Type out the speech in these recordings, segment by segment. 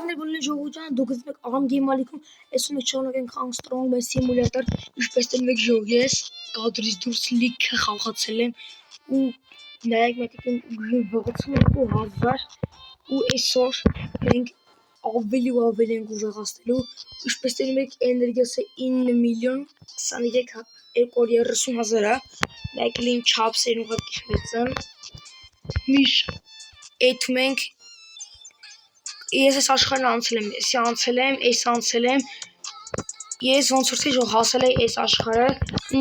Կանել բոլորին ժողովուրդ դուք եք աղամ գեյմալիքում այսում եք շարունակենք Armstrong մեծ սիմուլյատոր ինչպես տեն մեկ ժող ես կադրից դուրս լիքը խաղացել եմ ու նայեք մետիկին 62,000 ու այսօր ենք ավելի ու ավելի ենք ուժեղացնելու ինչպես տեն մեկ էներգիասը 9,23,230,000 նայեք լին չափսերն ուղղակի մեծն միշ էթում ենք ես այս աշխարհն անցել եմ, ես ոնց որ ժող հասել եմ այս աշխարհը,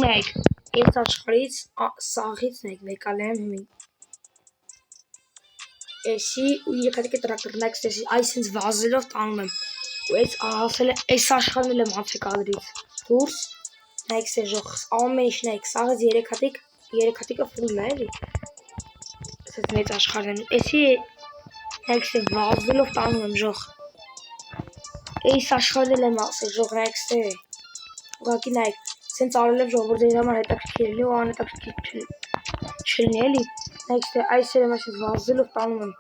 նայեք, այս աշխարհից սաղից նայեք, մեկալեմ հիմի։ Էսի ու երեքատիկը տրակտորն եք ստեսի, այս ինձ վազելով տանում եմ։ Ու այս հասել եմ, այս աշխարհն էլ եմ անցել կադրից դուրս, նայեք սե ժող, ամեն ինչ նայեք, սաղից երեքատիկը ֆուլն է էլի։ Այս մեծ աշխարհն եմ, էսի նայեք սե վազելով տանում եմ ժող։ Այս աշխարհն եմ ասել ժող նայեք սե։ Ուղղակի նայեք, սենց արել եմ ժող որ ձեր համար հետաքրքիր լինի ու անհետաքրքիր չլինի էլի։ Նայեք սե այս եմ այսպես վազելով տանում եմ։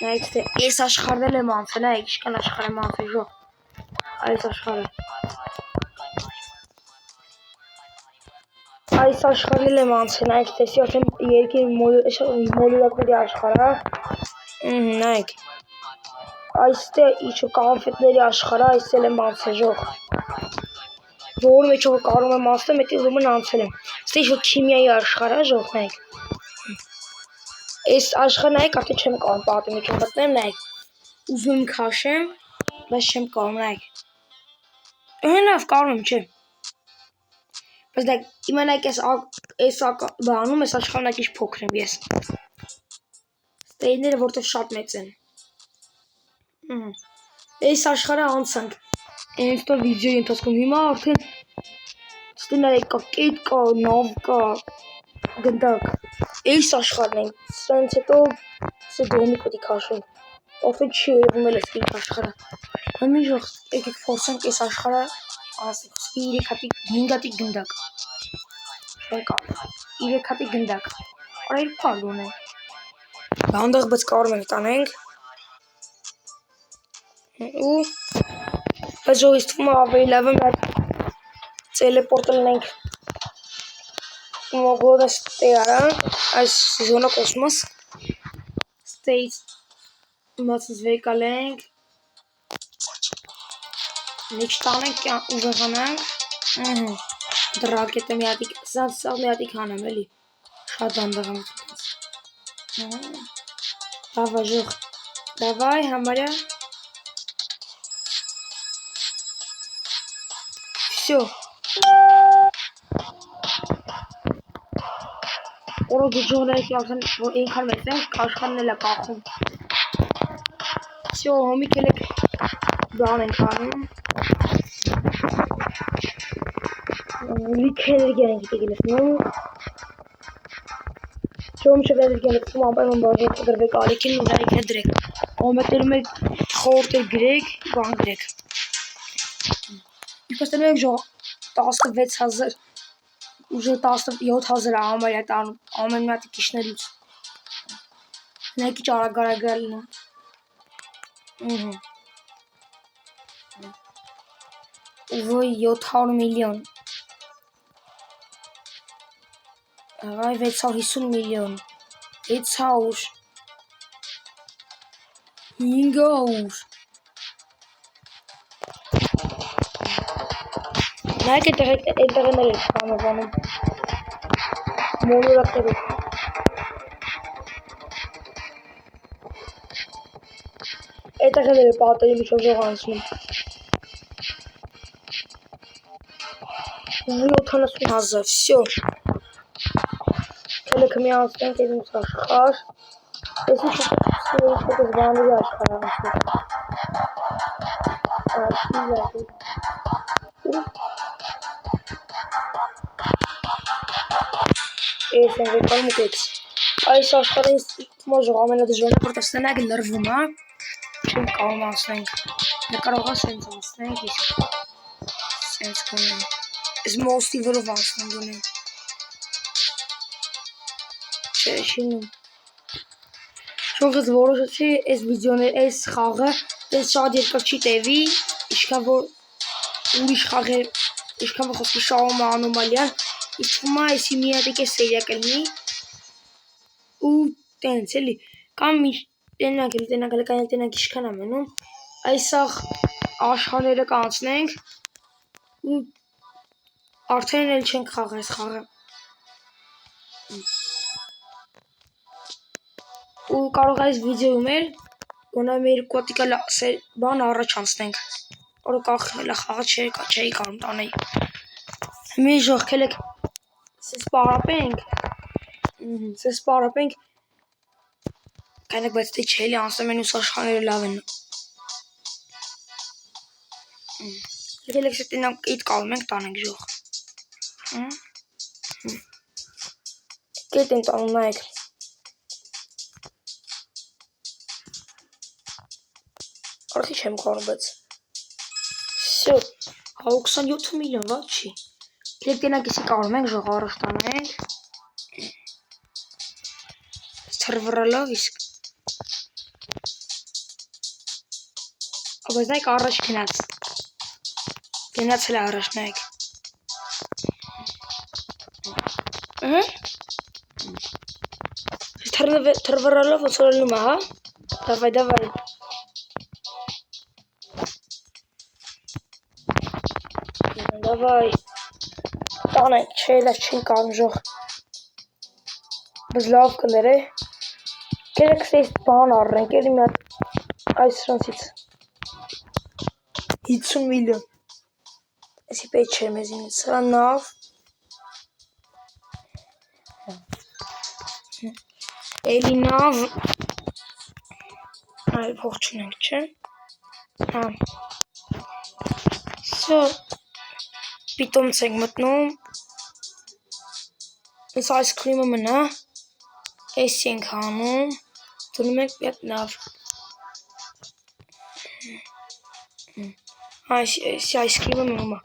Նայեք սե այս աշխարհն եմ անցել, նայեք ինչքան աշխարհ եմ անցել ժող։ Այս աշխարհը։ Այս աշխարհն եմ անցել, նայեք տեսի արդեն երկի մոլորակների աշխարհը։ Նայեք։ Այստե իջու կոնֆետների աշխարհը, այստեղ եմ անցել ժող։ Որը մեջ որ կարող եմ անցնել, մեկի ուրեմն անցել եմ։ Ստե ինչ-որ քիմիայի աշխարհը ժող նայեք։ Այս աշխարհը նայեք արդեն չեմ կարող պատի մեջ մտնեմ, նայեք։ Ուզում եմ քաշեմ, բայց չեմ կարող նայեք։ Լավ կարող եմ, չէ։ Բայց նայեք, իմը նայեք այս բանում, այս աշխարհն ակիչ փոքր եմ ես։ Ստեյները որտև շատ մեծ են։ Այս աշխարհը անցանք։ Այս տո վիդեոյի ընթացքում հիմա արդեն ստե նայեք կա կետ կա, նավ կա, գնդակ։ Այս աշխարհն են, սրանց հետո սե դոմիկ պետք է քաշենք։ Արդեն չի երևում էլ այս ինչ աշխարհը։ Հիմա ժող եկեք փորձենք այս աշխարհը ասենք 3 հատիկ 5 հատիկ գնդակ։ Չենք կարող։ 3 հատիկ գնդակ։ Արա իր փալուն է։ Հանդաղ բայց կարող ենք տանենք։ Ու բայց ժող իսկ թվում է ավելի լավ է մեր տելեպորտել ենք մոգոդը ստեարա այս զոնա կոսմոս ստեյց մացız վեկալ ենք նիչ տանենք ուժեղանանք դրակետը մի հատիկ սավ մի հատիկ հանեմ էլի շատ դանդաղ եմ Davai ժող Davai համարյա Всё Օրոք ժողներիքի արդեն որ ինքան մեծ ենք աշխարհն էլ է կախում Всё հոմիկ էլ եք բան ենք անում Լիք էներգիա ենք եկել լսնում Չոմ շվեդերգեն լսում ամպայման բաժոք դրվեք ալիքին ու նայք հետրեք Ամետերում եք խորտեր գրեք բան գրեք Ինչպես տենում եք ժող 16,000 Ուժը 17,000 ամարյա տանում ամեն մի հատի կիշներից Նայք իչ արագ լինում Ոյ 700 միլիոն Այ 650 միլիոն 600 500 Նայք այդտեղներ եք բանում մոլորակներով Այդտեղներ է պատերի միջով ժող անցնում 70,000 Всё Թելեքը մի անցնենք այդ ինձ աշխար Ես ինչ չկս բաների աշխար անցնում Ես եմ վեկալում ու կեքս Այս աշխարհին թվում է ժող ամենադժվարը որտեղ ստենակ լրվում է Չեմ կարող անցնենք Նկարողա սենց անցնենք իսկ Սենց գոնեմ Ես մոստի վրով անցնեմ գոնեմ Չէ շինում Շողս որոշեցի այս վիդեոներ, այս խաղը դες շատ երկար չի տևի, ինչքան որ ուրիշ խաղեր, ինչքան որ խոսքի շահում անոմալիան, իշխում է այսի մի հատ է սերիա կլինի ու տենց էլի կամ տենակ ինչքան է մնում այսախ աշխարհները կանցնենք ու արդեն էլ չենք խաղ այս խաղը ու կարող այս վիդեոյում էլ գոնե մեր կոտիկը բան առաջ անցնենք որը կախել է խաղը չէի կարում տանել մի ժողքել եք սես պարապենք կանեք բայց թե չէ էլի անցնում են ուս աշխարհները լավ են եկել եք սետնակ իտ կալում ենք տանենք ժող կետ են տանում նայեք Արդի չեմ կարում բայց Всё 127 միլիոն ված չի Իրեք տենակիսի կարում ենք ժող առաջ տանենք Սրվռալով իսկ Բայց նայք առաջ գնացել է առաջ նայք Թրվռալով ոցորելում է հա Դավայ Давай. Տանենք, չէ, լավ չեն կարում ժող։ Բայց լավ կներ է։ Կերեք սեյս բան առնենք, էլի մի հատ այս շանսից։ 50 միլիոն։ Էսի պետք չէ մեզ ինձ, սա նավ։ Էլի նավ։ Այլ փող չունենք, չէ։ Հա։ Սո Պիտոմց ենք մտնում Ես այսկրիմը մնա Ես ենք հանում Դնում ենք մի հատ նավ Այսկրիմը մնում է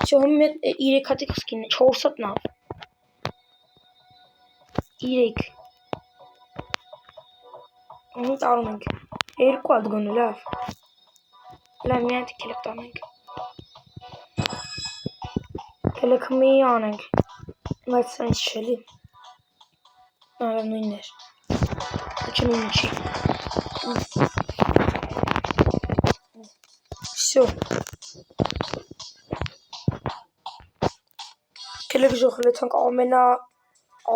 Всё, հոմ մի հատ 3 հատիկ սկին 4 հատ նավ 3 Հոմ տարում ենք 2 հատ գոնը լավ Լավ մի հատ կելեք տանենք Կելեք մի անենք Բայց սանց չելի Նարավ նույններ Ոչ նույնը չի Всё Կելեք ժողել եթանք ամենա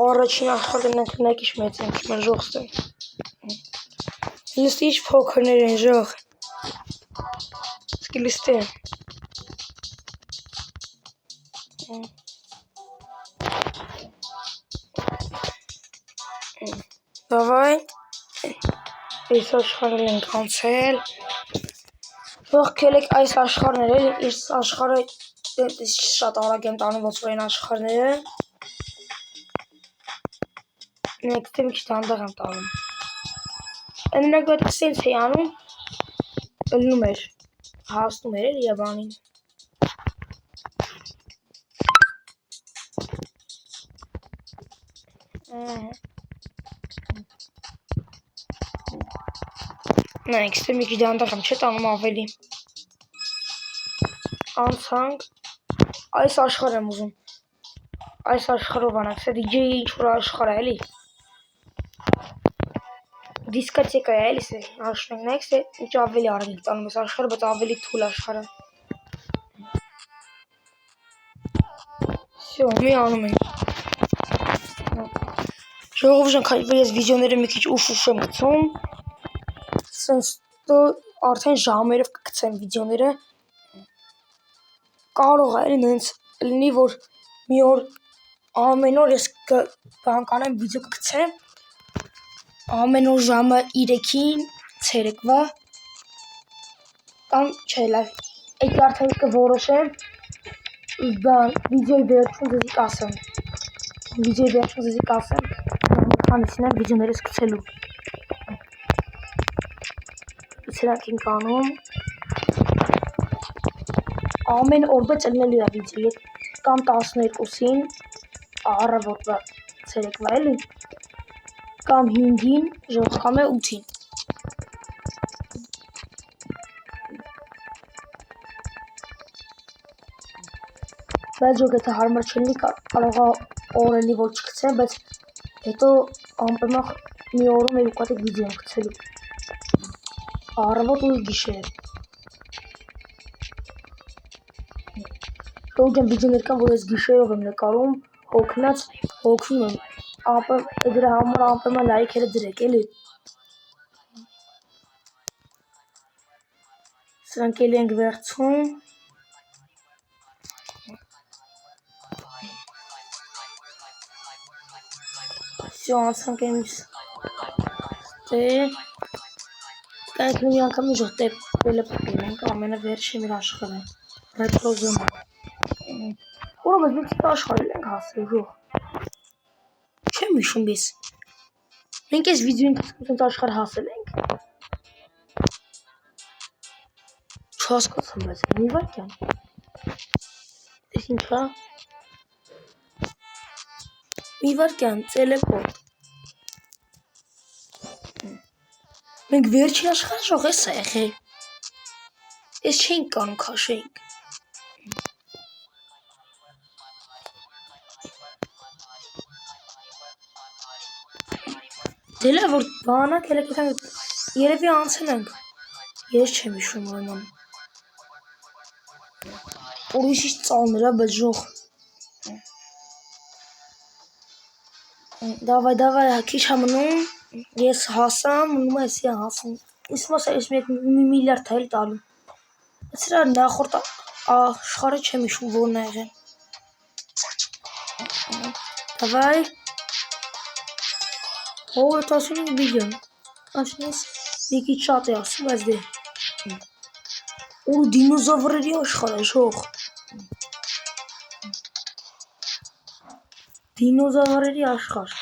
Առաջին աշխարհն ենք նայք իչ մեծ ենք Մեն ժողստեն Լստ իչ փոքրներ են ժող Սկիլստեն Давай Այս աշխարհն ենք անցել Ող կելեք այս աշխարհներ էլ Այս աշխարհը շատ արագ եմ տանում ոնց որ այն աշխարհները Նեքստը մի քիչ դանդաղ եմ տանում Այնինակ այդ սենց էի անում Ելնում էր Հասնում էր էլի բանին Նայքստը մի քիչ դանդաղ եմ չէ տանում ավելի Անցանք Այս աշխարհ եմ ուզում Այս աշխարհով անանք Սա DJ-ի ինչ-որ աշխարհ է էլի Դիսկոտեկա է էլի սե Հաշվում ենք նայք սե ինչ ավելի արագ ենք տանում այս աշխարհը բայց ավելի թույլ աշխարհը Всё, մի անում ենք Ժողով ժանք ես վիդեոները մի քիչ ուշ եմ գցում Սենց արդեն ժամերով կգցեմ վիդեոները Կարող է էլի նենց լինի որ մի օր ամեն օր ես բան կանեմ վիդեո կգցեմ ամեն օր ժամը 3-ին ցերեկվա կամ չէ լավ Այդ արդեն կորոշեմ բան վիդեոյի վերջում ձեզի կասեմ Վիդեոյի վերջում ձեզի կասեմ քանիսին եմ վիդեոներս գցելու Սրանք ենք անում Ամեն օրբը ծլնելու է վիդեո կամ 12-ին առավոտվա ցերեկվա էլի կամ 5-ին, ժող կամ 8-ին։ Բայց ժող եթե հարմար չլինի կարող է օրելի որ չգցեմ, բայց հետո անպայման մի օրում երկու հատ վիդեո եմ գցելու։ Առավոտ ու գիշեր։ Շոուջան վիդեոներ կան, որ ես գիշերով եմ նկարում, հոգնած հոգնում եմ։ Դրա համար անպայման լայքերը դրեք, էլի։ Սրանք էլի ենք վերցում։ Всё, անցանք εμείς Կանք մի անգամ ժող տելեպորտում ենք ամենավերջին մեր աշխարհը։ Ռետրոզոն։ Որովհետև մենք աշխարհել ենք հասել ժող։ Չեմ հիշում ես։ Մենք այս վիդեոյի ընթացքում աշխարհ հասել ենք։ Չհասկացա բայց մի վարքյան։ Էս ինչա։ Մի վարքյան տելեպորտ։ Մենք վերջին աշխարհ ժող էս է եղել։ Էս չենք կանում քաշենք։ Դելա որ բանակ ելեք երևի անցել ենք։ Ես չեմ հիշում ուրեմն։ Ուրիշ ծանր է բայց ժող։ Давай, քիչ մնում, ես հասամ, մնում է էսի հասում։ Իսկ մասը ես 1 միլիարդ էլ տալու։ Սրա նախորդ աշխարհը չեմ հիշում որն է եղել։ Давай։ Ո՞ր 15 միլիոն։ Անցնես մի քիչ շատ է ասում, բայց դե։ Ու դինոզավրերի աշխարհ է ժող։ Դինոզավրերի աշխարհ։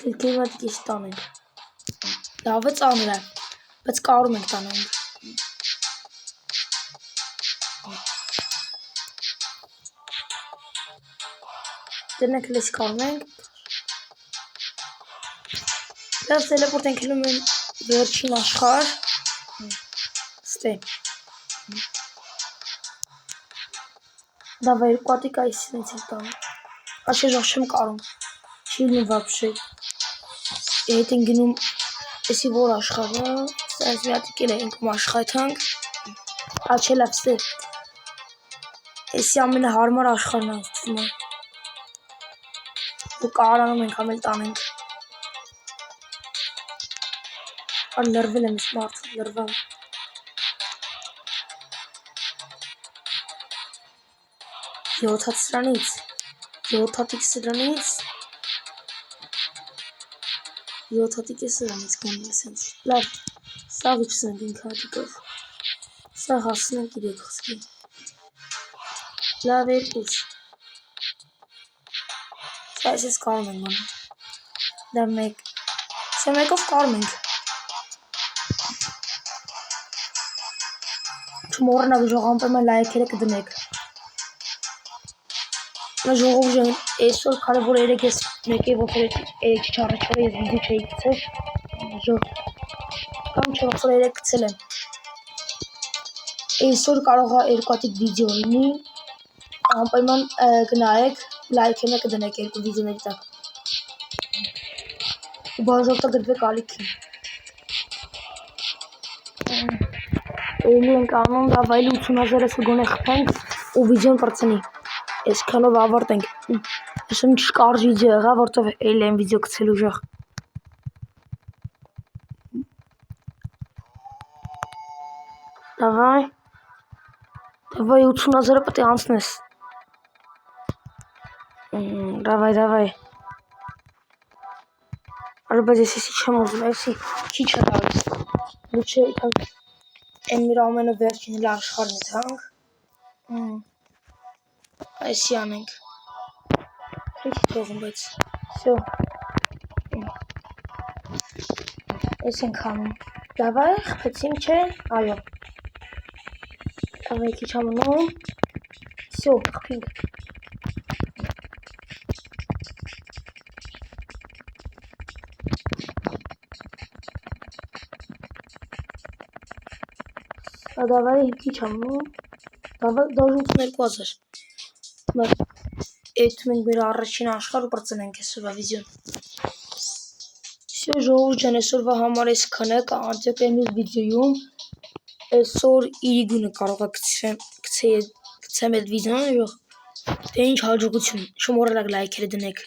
Կլիմատիկ տանենք։ Լավ է ծանր է, բայց կարում ենք տանենք։ Դրանք լես կարում ենք։ Լավ տելեպորտ ենք հելում են վերջին աշխարհ։ Ստե։ Давай կոտիկ այսինց էլ տան։ Աշե ժող չեմ կարում։ Չի լինի вообще։ Ետ են գնում էսի որ աշխարհը, սենց մի հատիկել ենք աշխարհանք։ Աչե լավ ստե։ Էսի ամենահարմար աշխարհն է թվում է։ Ու կարանում ենք ամել տանենք։ Լրվել եմ սմարթ, լրվել։ Յոթ սրանից, յոթ սրանից, յոթ սրանից գոնում է սենց, լավ, սաղ իչսնենք ինք հատիկով, սաղ հասնենք իրեք խսկի, լավ երկուս, այս ես կարում ենք գոնում, դա մեկ, սա մեկով կարում ենք, չմորնակ ժողամպեմ լայքերը կդնեք, ժողով ժեն այսօր կարևոր երեք ես մեկ է ոխր երեք չառաչվոր ես վիդեո չէի գցել ժող կամ չոխր երեք գցել եմ այսօր կարող է երկու հատիկ վիդեո լինի անպայման գնայեք լայքերը կդնեք երկու վիդեոների տակ ու բաժովտա գրվեք ալիքին էլի ենք անում դավայլի 80,000 գոնե խփենք ու վիդեոն պրծնի Այսքանով ավարտենք, ես եմ չկարժ վիդեո եղա, որտով էլ եմ վիդեո գցելու ժող Davai 80,000 պետք է անցնես Davai Արբեզ ես չեմ ուզում, էսի քիչ է տալիս Լուչե են մեր ամենը վերջին էլ աշխարհն է թանք Այսի անենք Քիչ թողում բայց Всё Այս ենք անում Davai խփեցինք չէ այո Davai քիչ ամնում Всё, խփինք։ А давай քիչ давай даже 82,000։ Այդ մենք մեր առաջին աշխարհը բրցնենք այսօրվա վիդեոն։ Всё, ժողովուրդ ջան, այսօրվա համար այսքանը կհանդիպենք մյուս վիդեոյում։ Այսօր իրիկունը կարող է գցեմ այդ վիդեոն, դե ինչ հաջողություն։ Չմոռանաք լայքերը դնեք։